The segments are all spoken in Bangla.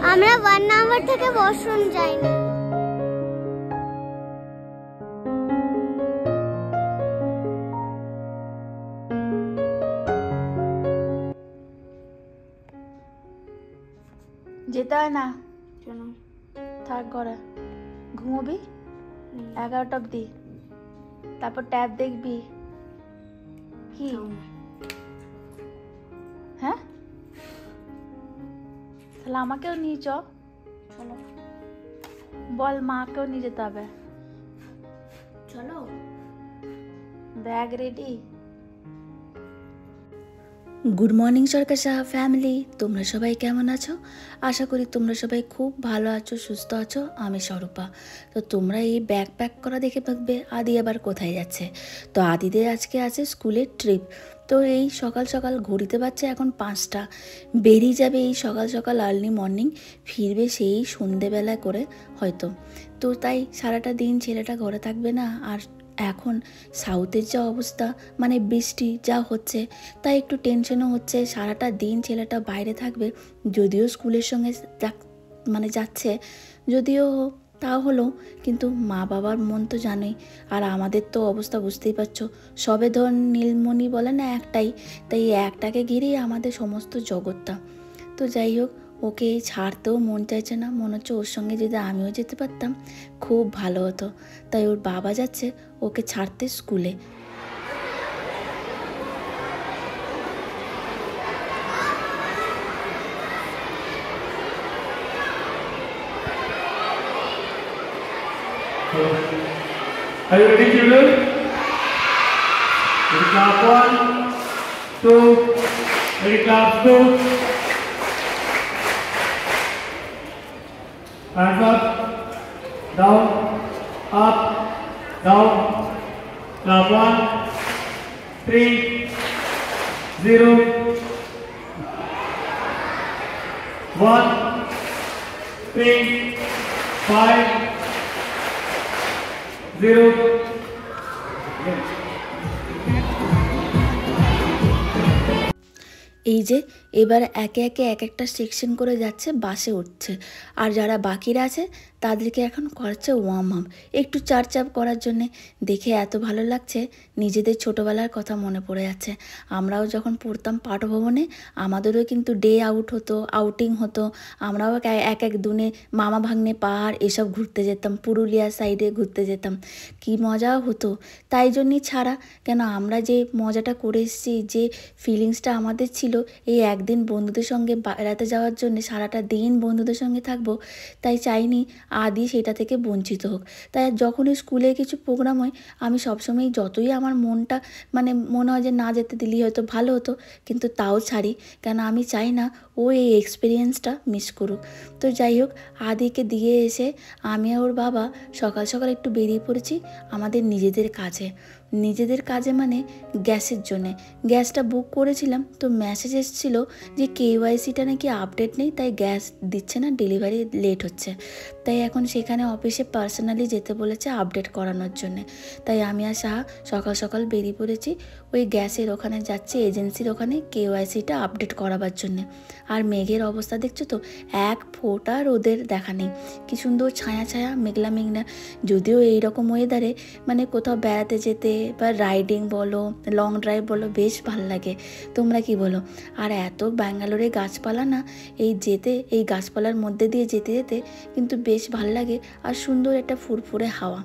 আমরা 1 নাম্বার থেকে ওয়াশরুম যাইনি। যেতে হয় না, থাক ঘরে ঘুমোবি 11টা অব্দি, তারপর ট্যাব দেখবি। কি হ্যাঁ, তাহলে আমাকেও নিয়ে চলো, বল মাকেও নিয়ে যেতে হবে। চলো, ব্যাগ রেডি। গুড মর্নিং সরকার সাহা ফ্যামিলি, তোমরা সবাই কেমন আছো? আশা করি তোমরা সবাই খুব ভালো আছো, সুস্থ আছো। আমি স্বরূপা। তো তোমরা এই ব্যাগ প্যাক করা দেখে ভাববে আদি আবার কোথায় যাচ্ছে। তো আদিদের আজকে আছে স্কুলের ট্রিপ। তো এই সকাল সকাল ঘড়িতে বাজছে এখন 5টা, বেরিয়ে যাবে এই সকাল সকাল আর্লি মর্নিং, ফিরবে সেই সন্ধেবেলা করে হয়তো। তো তাই সারাটা দিন ছেলেটা ঘরে থাকবে না। আর এখন সাউথের যা অবস্থা, মানে বৃষ্টি যা হচ্ছে, তাই একটু টেনশনও হচ্ছে। সারাটা দিন ছেলেটা বাইরে থাকবে, যদিও স্কুলের সঙ্গে যাচ্ছে, যদিও তাও হলো, কিন্তু মা বাবার মন তো জানোই। আর আমাদের তো অবস্থা বুঝতেই পারছো, সবে ধর নীলমণি বলে না একটাই, তাই একটাকে ঘিরেই আমাদের সমস্ত জগৎটা। তো যাই হোক, ওকে ছাড়তেও মন চাইছে না, মনে হচ্ছে ওর সঙ্গে যদি আমিও যেতে পারতাম খুব ভালো হতো। তাই ওর বাবা যাচ্ছে ওকে ছাড়তে স্কুলে। Are you ready, children? Ready, clap 1, 2, ready, clap 2. Hands up, down, up, down. Clap 1, 3, 0, 1, 3, 5, 0. এই যে এবার একে একে এক একটা সেকশন করে যাচ্ছে, বাসে উঠছে। আর যারা বাকিরা আছে তাদেরকে এখন করছে ওয়ার্ম আপ, একটু চাপ করার জন্যে। দেখে এত ভালো লাগছে, নিজেদের ছোটোবেলার কথা মনে পড়ে যাচ্ছে। আমরাও যখন পড়তাম পাঠভবনে, আমাদেরও কিন্তু ডে আউট হতো, আউটিং হতো। আমরাও এক দিনে মামা ভাগ্নে পাহাড় এসব ঘুরতে যেতাম, পুরুলিয়া সাইডে ঘুরতে যেতাম, কি মজাও হতো। তাই জন্যই ছাড়া কেন, আমরা যে মজাটা করে এসেছি, যে ফিলিংসটা আমাদের ছিল এই একদিন বন্ধুদের সঙ্গে বেড়াতে যাওয়ার জন্য, সারাটা দিন বন্ধুদের সঙ্গে থাকবো, তাই চাইনি আদি সেটা থেকে বঞ্চিত হোক। তাই যখনই স্কুলে কিছু প্রোগ্রাম হয়, আমি সবসময়, যতই আমার মনটা মনে হয় যে না যেতে দিলেই হয়তো ভালো হতো, কিন্তু তাও ছাড়ি, কেন আমি চাই না ও এই এক্সপিরিয়েন্সটা মিস করুক। তো যাই হোক, আদিকে দিয়ে এসে আমি আর ওর বাবা সকাল সকাল একটু বেরিয়ে পড়েছি আমাদের নিজেদের কাজে মানে গ্যাসের জন্যে। গ্যাসটা বুক করেছিলাম, তো মেসেজ এসেছিলো যে KYCটা নাকি আপডেট নেই, তাই গ্যাস দিচ্ছে না, ডেলিভারি লেট হচ্ছে। তাই এখন সেখানে অফিসে পার্সোনালি যেতে বলেছে আপডেট করানোর জন্যে। তাই আমি আর সাহা সকাল সকাল বেরিয়ে পড়েছি, ওই গ্যাসের ওখানে যাচ্ছি, এজেন্সির ওখানে KYCটা আপডেট করাবার জন্যে। আর মেঘের অবস্থা দেখছো তো, এক ফোঁটা রোদের দেখা নেই, কি সুন্দর ছায়া ছায়া মেঘলা মেঘলা। যদিও এইরকম ওয়েদারে কোথাও বেড়াতে যেতে বা রাইডিং বলো, লং ড্রাইভ বলো, বেশ ভালো লাগে। তোমরা কি বলো? আর এত ব্যাঙ্গালোরে গাছপালা না, এই গাছপালার মধ্যে দিয়ে যেতে যেতে কিন্তু বেশ ভালো লাগে, আর সুন্দর একটা ফুরফুরে হাওয়া।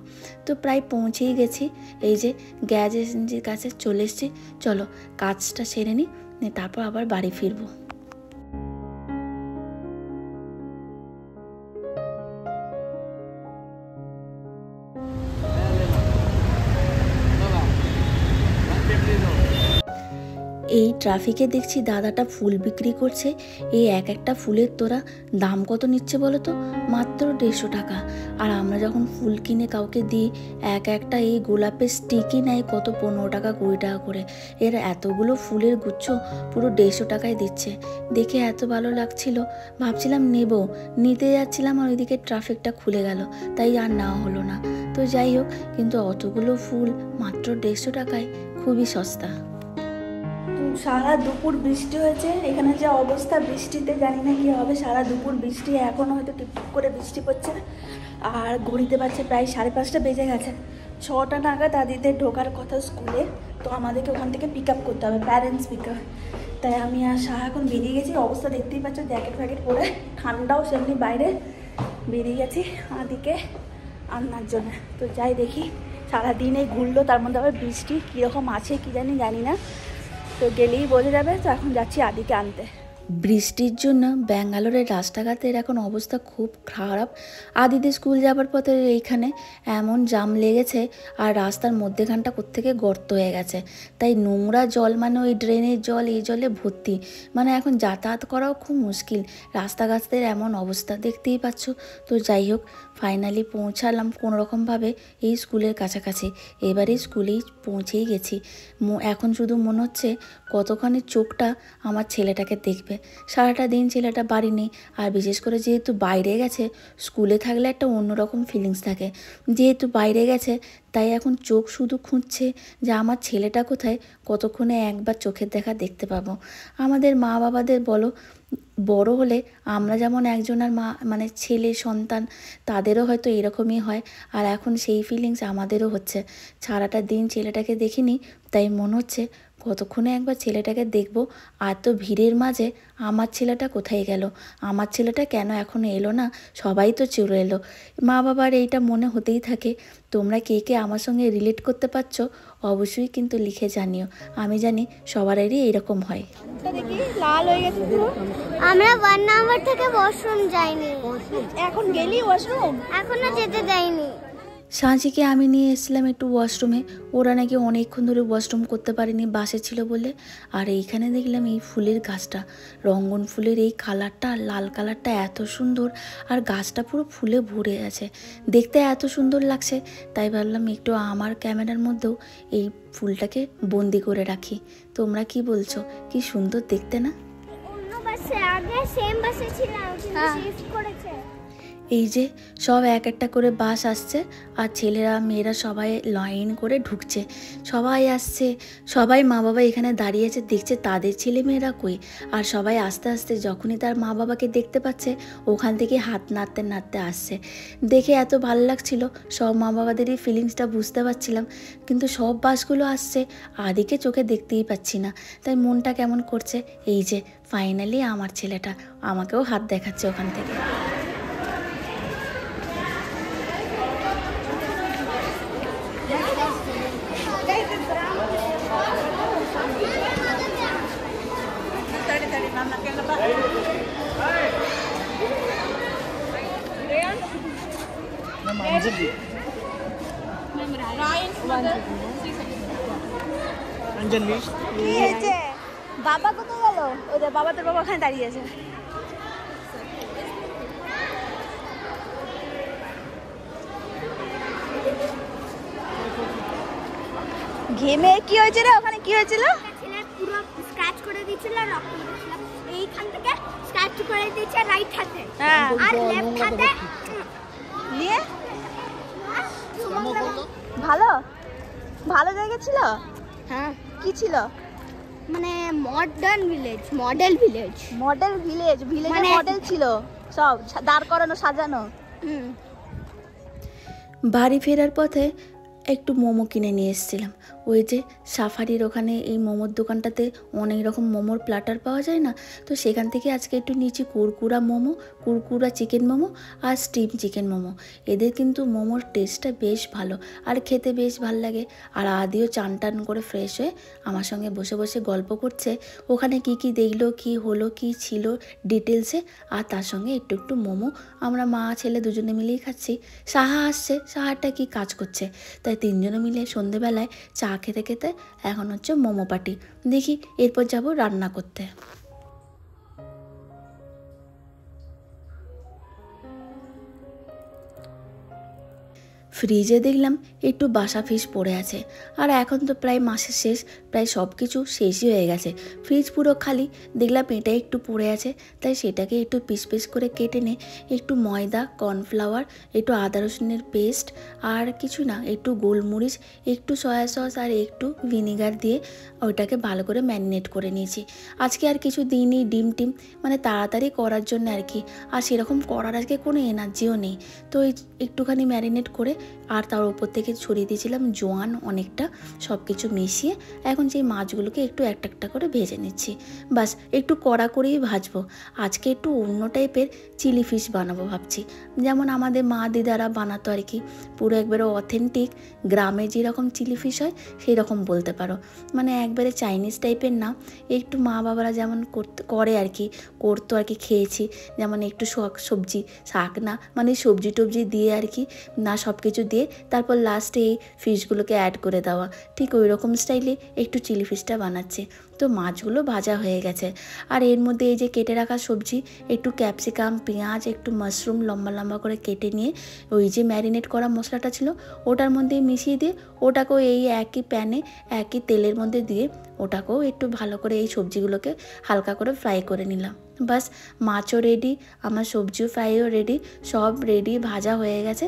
তো প্রায় পৌঁছেই গেছি, এই যে গ্যাস এজেন্সির কাছে চলে এসেছি। চলো কাজটা সেরে নিই, তারপর আবার বাড়ি ফিরবো। এই ট্রাফিকে দেখছি দাদাটা ফুল বিক্রি করছে। এই একটা ফুলের তোড়া দাম কত নিচ্ছে বলো তো? মাত্র 150 টাকা। আর আমরা যখন ফুল কিনে কাউকে দিই, একটা এই গোলাপের স্টিকই নেয় কত 15 টাকা 20 টাকা করে। এর এতগুলো ফুলের গুচ্ছ পুরো 150 টাকায় দিচ্ছে। দেখে এত ভালো লাগছিল, ভাবছিলাম নিতে যাচ্ছিলাম, আর ওইদিকে ট্রাফিকটা খুলে গেল, তাই আর নেওয়া হলো না। তো যাই হোক, কিন্তু অতগুলো ফুল মাত্র 150 টাকায় খুবই সস্তা। তুমি সারা দুপুর বৃষ্টি হয়েছে, এখানে যে অবস্থা বৃষ্টিতে জানি না কি হবে। সারা দুপুর বৃষ্টি, এখনও হয়তো টিপটিপ করে বৃষ্টি পড়ছে। আর ঘড়িতে পারছে প্রায় 5:30 বেজে গেছে। 6টা নাগাদ আদিদের ঢোকার কথা স্কুলে, তো আমাদেরকে ওখান থেকে পিক আপ করতে হবে, প্যারেন্টস পিক আপ। তাই আমি আর সাহা এখন বেরিয়ে গেছি। অবস্থা দেখতেই পাচ্ছ, জ্যাকেট ফ্যাকেট পরে, ঠান্ডাও সেমনি, বাইরে বেরিয়ে গেছি আদিকে আনার জন্য। তো যাই দেখি, সারাদিন এই ঘুরলো, তার মধ্যে আবার বৃষ্টি কীরকম আছে কি জানি না, তো গেলেই বোঝা যাবে। তো এখন যাচ্ছি আদিকে আনতে। বৃষ্টির জন্য ব্যাঙ্গালোরের রাস্তাঘাটের এখন অবস্থা খুব খারাপ। আদিদের স্কুল যাবার পথে এইখানে এমন জাম লেগেছে, আর রাস্তার মধ্যেখানটা কোত্থেকে গর্ত হয়ে গেছে, তাই নোংরা জল, মানে ওই ড্রেনের জল, এই জলে ভর্তি, মানে এখন যাতায়াত করাও খুব মুশকিল। রাস্তাঘাটের এমন অবস্থা দেখতেই পাচ্ছ। তো যাই হোক, ফাইনালি পৌঁছালাম কোনোরকমভাবে এই স্কুলের কাছাকাছি। এবারে স্কুলেই পৌঁছেই গেছি। এখন শুধু মনে হচ্ছে কতখানি চোখটা আমার ছেলেটাকে দেখবে। সারাটা দিন ছেলেটা বাড়ি নেই, আর বিশেষ করে যেহেতু বাইরে গেছে, স্কুলে থাকলে একটা অন্যরকম ফিলিংস থাকে, যেহেতু বাইরে গেছে তাই এখন চোখ শুধু খুঁজছে যে আমার ছেলেটা কোথায়, কতক্ষণে একবার চোখের দেখা দেখতে পাবো। আমাদের মা বাবাদের বলো, বড় হলে আমরা যেমন একজনের মা, মানে ছেলে সন্তান, তাদেরও হয়তো এরকমই হয়। আর এখন সেই ফিলিংস আমাদেরও হচ্ছে। সারাটা দিন ছেলেটাকে দেখিনি, তাই মনে হচ্ছে কতক্ষণে একবার ছেলেটাকে দেখবো। আর তো ভিড়ের মাঝে আমার ছেলেটা কোথায় গেল, আমার ছেলেটা কেন এখনো এলো না, সবাই তো চলে এলো। মা বাবার এইটা মনে হতেই থাকে। তোমরা কে কে আমার সঙ্গে রিলেট করতে পারছো অবশ্যই কিন্তু লিখে জানিও। আমি জানি সবারই এরকম হয়। লাল হয়ে গেছে পুরো। আমরা 1 নাম্বার থেকে ওয়াশরুম যাইনি। এখন গেলি ওয়াশরুম? এখনো যেতে যাইনি। সাঁচিকে আমি নিয়ে এসেছিলাম একটু ওয়াশরুমে, ওরা নাকি অনেকক্ষণ ধরে ওয়াশরুম করতে পারেনি, বাসে ছিল বলে। আর এইখানে দেখলাম এই ফুলের গাছটা, রঙ্গন ফুলের এই কালারটা আর লাল কালারটা এত সুন্দর, আর গাছটা পুরো ফুলে ভরে আছে, দেখতে এত সুন্দর লাগছে। তাই ভাবলাম একটু আমার ক্যামেরার মধ্যেও এই ফুলটাকে বন্দি করে রাখি। তোমরা কি বলছো, কি সুন্দর দেখতে না? অন্য বাসে আগে সেম বাসে ছিলাম, কিন্তু শিফট করেছে। এই যে সব এক একটা করে বাস আসছে, আর ছেলেরা মেয়েরা সবাই লাইন করে ঢুকছে, সবাই আসছে। সবাই মা বাবা এখানে দাঁড়িয়েছে, দেখছে তাদের ছেলে মেয়েরা কই। আর সবাই আস্তে আস্তে যখনই তার মা বাবাকে দেখতে পাচ্ছে, ওখান থেকে হাত নাড়তে নাড়তে আসছে। দেখে এত ভালো লাগছিল, সব মা বাবাদেরই ফিলিংসটা বুঝতে পারছিলাম। কিন্তু সব বাসগুলো আসছে, আদিকে চোখে দেখতেই পাচ্ছি না, তাই মনটা কেমন করছে। এই যে ফাইনালি আমার ছেলেটা আমাকেও হাত দেখাচ্ছে ওখান থেকে। কি হয়েছে? বাবা কোথায় গেল? ওই যে বাবা, তোর বাবা ওখানে দাঁড়িয়ে আছে। ঘেমে কি হয়েছে রে? ওখানে কি হয়েছিল? ছেলে পুরো স্ক্র্যাচ করে দিয়েছিল, রক্ত বেরোচ্ছিল। এইখান থেকে স্ক্র্যাচ করে দিয়েছে রাইট হাতে, আর লেফট হাতে। নিয়ে ভালো ভালো জায়গা ছিল। হ্যাঁ, কি ছিল? মানে modern village, model village. Model village, ভিলেজে মানে- মডেল ছিল সব দাঁড় করানো, সাজানো। বাড়ি ফেরার পথে একটু মোমো কিনে নিয়ে এসেছিলাম। ওই যে সাফারির ওখানে এই মোমোর দোকানটাতে অনেক রকম মোমোর প্ল্যাটার পাওয়া যায় না, তো সেখান থেকে আজকে একটু নিয়েছি কুরকুরা মোমো, কুরকুরা চিকেন মোমো আর স্টিম চিকেন মোমো। এদের কিন্তু মোমোর টেস্টটা বেশ ভালো, আর খেতে বেশ ভালো লাগে। আর আদিও চান টান করে ফ্রেশ হয়ে আমার সঙ্গে বসে বসে গল্প করছে, ওখানে কি কি দেখলো, কি হলো, কি ছিল ডিটেলসে। আর তার সঙ্গে একটু একটু মোমো আমরা মা ছেলে দুজনে মিলেই খাচ্ছি। সাহা আসছে, সাহাটা কি কাজ করছে, তাই তিনজনে মিলে সন্ধেবেলায় চা খেতে খেতে এখন হচ্ছে মোমো পার্টি। দেখি এরপর যাব রান্না করতে। ফ্রিজে দেখলাম একটু বাসা ফিশ পড়ে আছে। আর এখন তো প্রায় মাসের শেষ, প্রায় সব কিছু শেষই হয়ে গেছে। ফ্রিজ পুরো খালি, দেখলাম এটা একটু পড়ে আছে, তাই সেটাকে একটু পিস পিস করে কেটে নে একটু ময়দা, কর্নফ্লাওয়ার, একটু আদা রসুনের পেস্ট আর কিছু না, একটু গোলমরিচ, একটু সয়া সস আর একটু ভিনিগার দিয়ে ওইটাকে ভালো করে ম্যারিনেট করে নিয়েছি। আজকে আর কিছু দিইনি, ডিম টিম মানে তাড়াতাড়ি করার জন্য আর কি। আর সেরকম করার আজকে কোনো এনার্জিও নেই, তো একটুখানি ম্যারিনেট করে আর তার উপর থেকে ছড়িয়ে দিয়েছিলাম জোয়ান অনেকটা, সব কিছু মিশিয়ে এখন সেই মাছগুলোকে একটু একটা একটা করে ভেজে নিচ্ছি। বাস একটু কড়া করেই ভাজবো। আজকে একটু অন্য টাইপের চিলি ফিশ বানাবো ভাবছি, যেমন আমাদের মা দিদারা বানাতো আর কি, পুরো একবারে অথেন্টিক গ্রামে যেরকম চিলি ফিশ হয় সেই রকম বলতে পারো, মানে একবারে চাইনিজ টাইপের না, একটু মা বাবারা যেমন করে আর কি, করতো আর কি, খেয়েছি। যেমন একটু সবজি শাক না মানে সবজি টবজি দিয়ে আর কি, না সব কিছু দিয়ে তারপর লাস্টে এই ফিশগুলোকে অ্যাড করে দেওয়া, ঠিক ওই রকম স্টাইলে একটু চিলি ফিশটা বানাচ্ছি। তো মাছগুলো ভাজা হয়ে গেছে, আর এর মধ্যে এই যে কেটে রাখা সবজি, একটু ক্যাপসিকাম, পেঁয়াজ, একটু মাশরুম লম্বা লম্বা করে কেটে নিয়ে ওই যে ম্যারিনেট করা মশলাটা ছিল ওটার মধ্যে মিশিয়ে দিয়ে ওটাকেও এই একই প্যানে একই তেলের মধ্যে দিয়ে ওটাকেও একটু ভালো করে এই সবজিগুলোকে হালকা করে ফ্রাই করে নিলাম। বাস মাছও রেডি, আমার সবজিও ফ্রাইও রেডি, সব রেডি, ভাজা হয়ে গেছে।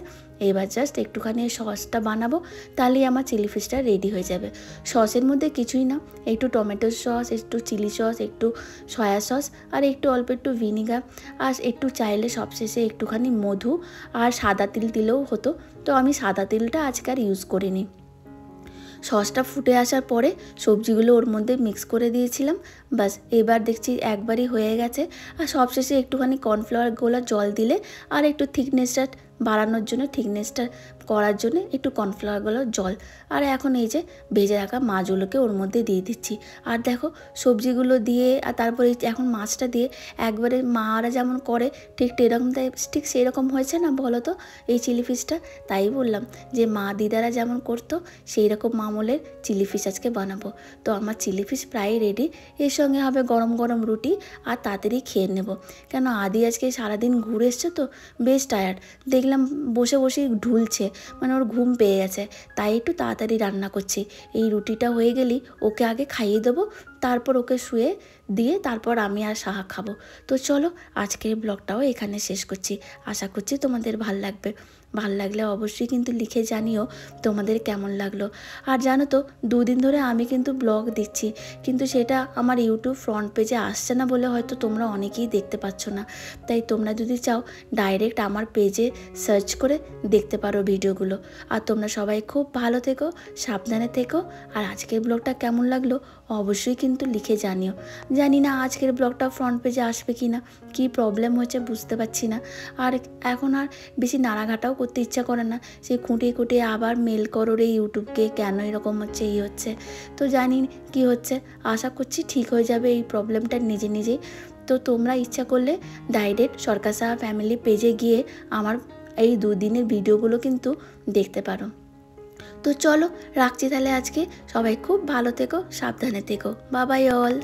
এবার জাস্ট একটুখানি সসটা বানাবো, তাহলেই আমার চিলি ফিশটা রেডি হয়ে যাবে। সসের মধ্যে কিছুই না, একটু টমেটো সস, একটু চিলি সস, একটু সয়া সস আর একটু অল্প একটু ভিনিগার, আর একটু চাইলে সবশেষে একটুখানি মধু আর সাদা তিল দিলেও হতো, তো আমি সাদা তিলটা আজকে আর ইউজ করিনি। সসটা ফুটে আসার পরে সবজিগুলো ওর মধ্যে মিক্স করে দিয়েছিলাম। বাস এবার দেখছি একবারই হয়ে গেছে। আর সবশেষে একটুখানি কর্নফ্লাওয়ার গোলা জল দিলে আর একটু থিকনেসটা বাড়ানোর জন্য, থিকনেসটা করার জন্য একটু কর্নফ্লাওয়ারগুলো জল, আর এখন এই যে ভেজে রাখা মাছগুলোকে ওর মধ্যে দিয়ে দিচ্ছি। আর দেখো সবজিগুলো দিয়ে আর তারপরে এখন মাছটা দিয়ে একবারে মারা যেমন করে ঠিক এরকম, তাই ঠিক সেরকম হয়েছে না বলো তো এই চিলি ফিশটা? তাই বললাম যে মা দিদারা যেমন করতো সেই রকম আমলের চিলি ফিশ আজকে বানাবো। তো আমার চিলি ফিশ প্রায় রেডি, এর সঙ্গে হবে গরম গরম রুটি, আর তাড়াতাড়ি খেয়ে নেব। কেন আদি আজকে সারাদিন ঘুরে এসছে তো বেশ টায়ার্ড, দেখলাম বসে বসেই ঢুলছে, মানে ওর ঘুম পেয়ে গেছে, তাই একটু তাড়াতাড়ি রান্না করছি। এই রুটিটা হয়ে গেলেই ওকে আগে খাইয়ে দেবো, তারপর ওকে শুয়ে দিয়ে তারপর আমি আর সাহা খাবো। তো চলো আজকের ব্লগটাও এখানে শেষ করছি। আশা করছি তোমাদের ভাল লাগবে। ভাল লাগলে অবশ্যই কিন্তু লিখে জানিও তোমাদের কেমন লাগলো। আর জানো তো 2 দিন ধরে আমি কিন্তু ব্লগ দিচ্ছি, কিন্তু সেটা আমার ইউটিউব ফ্রন্ট পেজে আসছে না বলে হয়তো তোমরা অনেকেই দেখতে পাচ্ছ না। তাই তোমরা যদি চাও ডাইরেক্ট আমার পেজে সার্চ করে দেখতে পারো ভিডিওগুলো। আর তোমরা সবাই খুব ভালো থেকো, সাবধানে থেকো। আর আজকের ব্লগটা কেমন লাগলো অবশ্যই কিন্তু লিখে জানিও। জানি না আজকের ব্লগটা ফ্রন্ট পেজে আসবে কি না, কী প্রবলেম হচ্ছে বুঝতে পারছি না। আর এখন আর বেশি নাড়াঘাটাও করতে ইচ্ছা করে না, সেই খুঁটিয়ে খুঁটিয়ে আবার মেল করো রে ইউটিউবকে, কেন এরকম হচ্ছে এই হচ্ছে। তো জানি কি হচ্ছে, আশা করছি ঠিক হয়ে যাবে এই প্রবলেমটা নিজে নিজেই। তো তোমরা ইচ্ছা করলে ডাইরেক্ট সরকার সাহা ফ্যামিলি পেজে গিয়ে আমার এই 2 দিনের ভিডিওগুলো কিন্তু দেখতে পারো। তো চলো রাখছি তাহলে আজকে, সবাই খুব ভালো থেকো, সাবধানে থেকো, বাই বাই অল।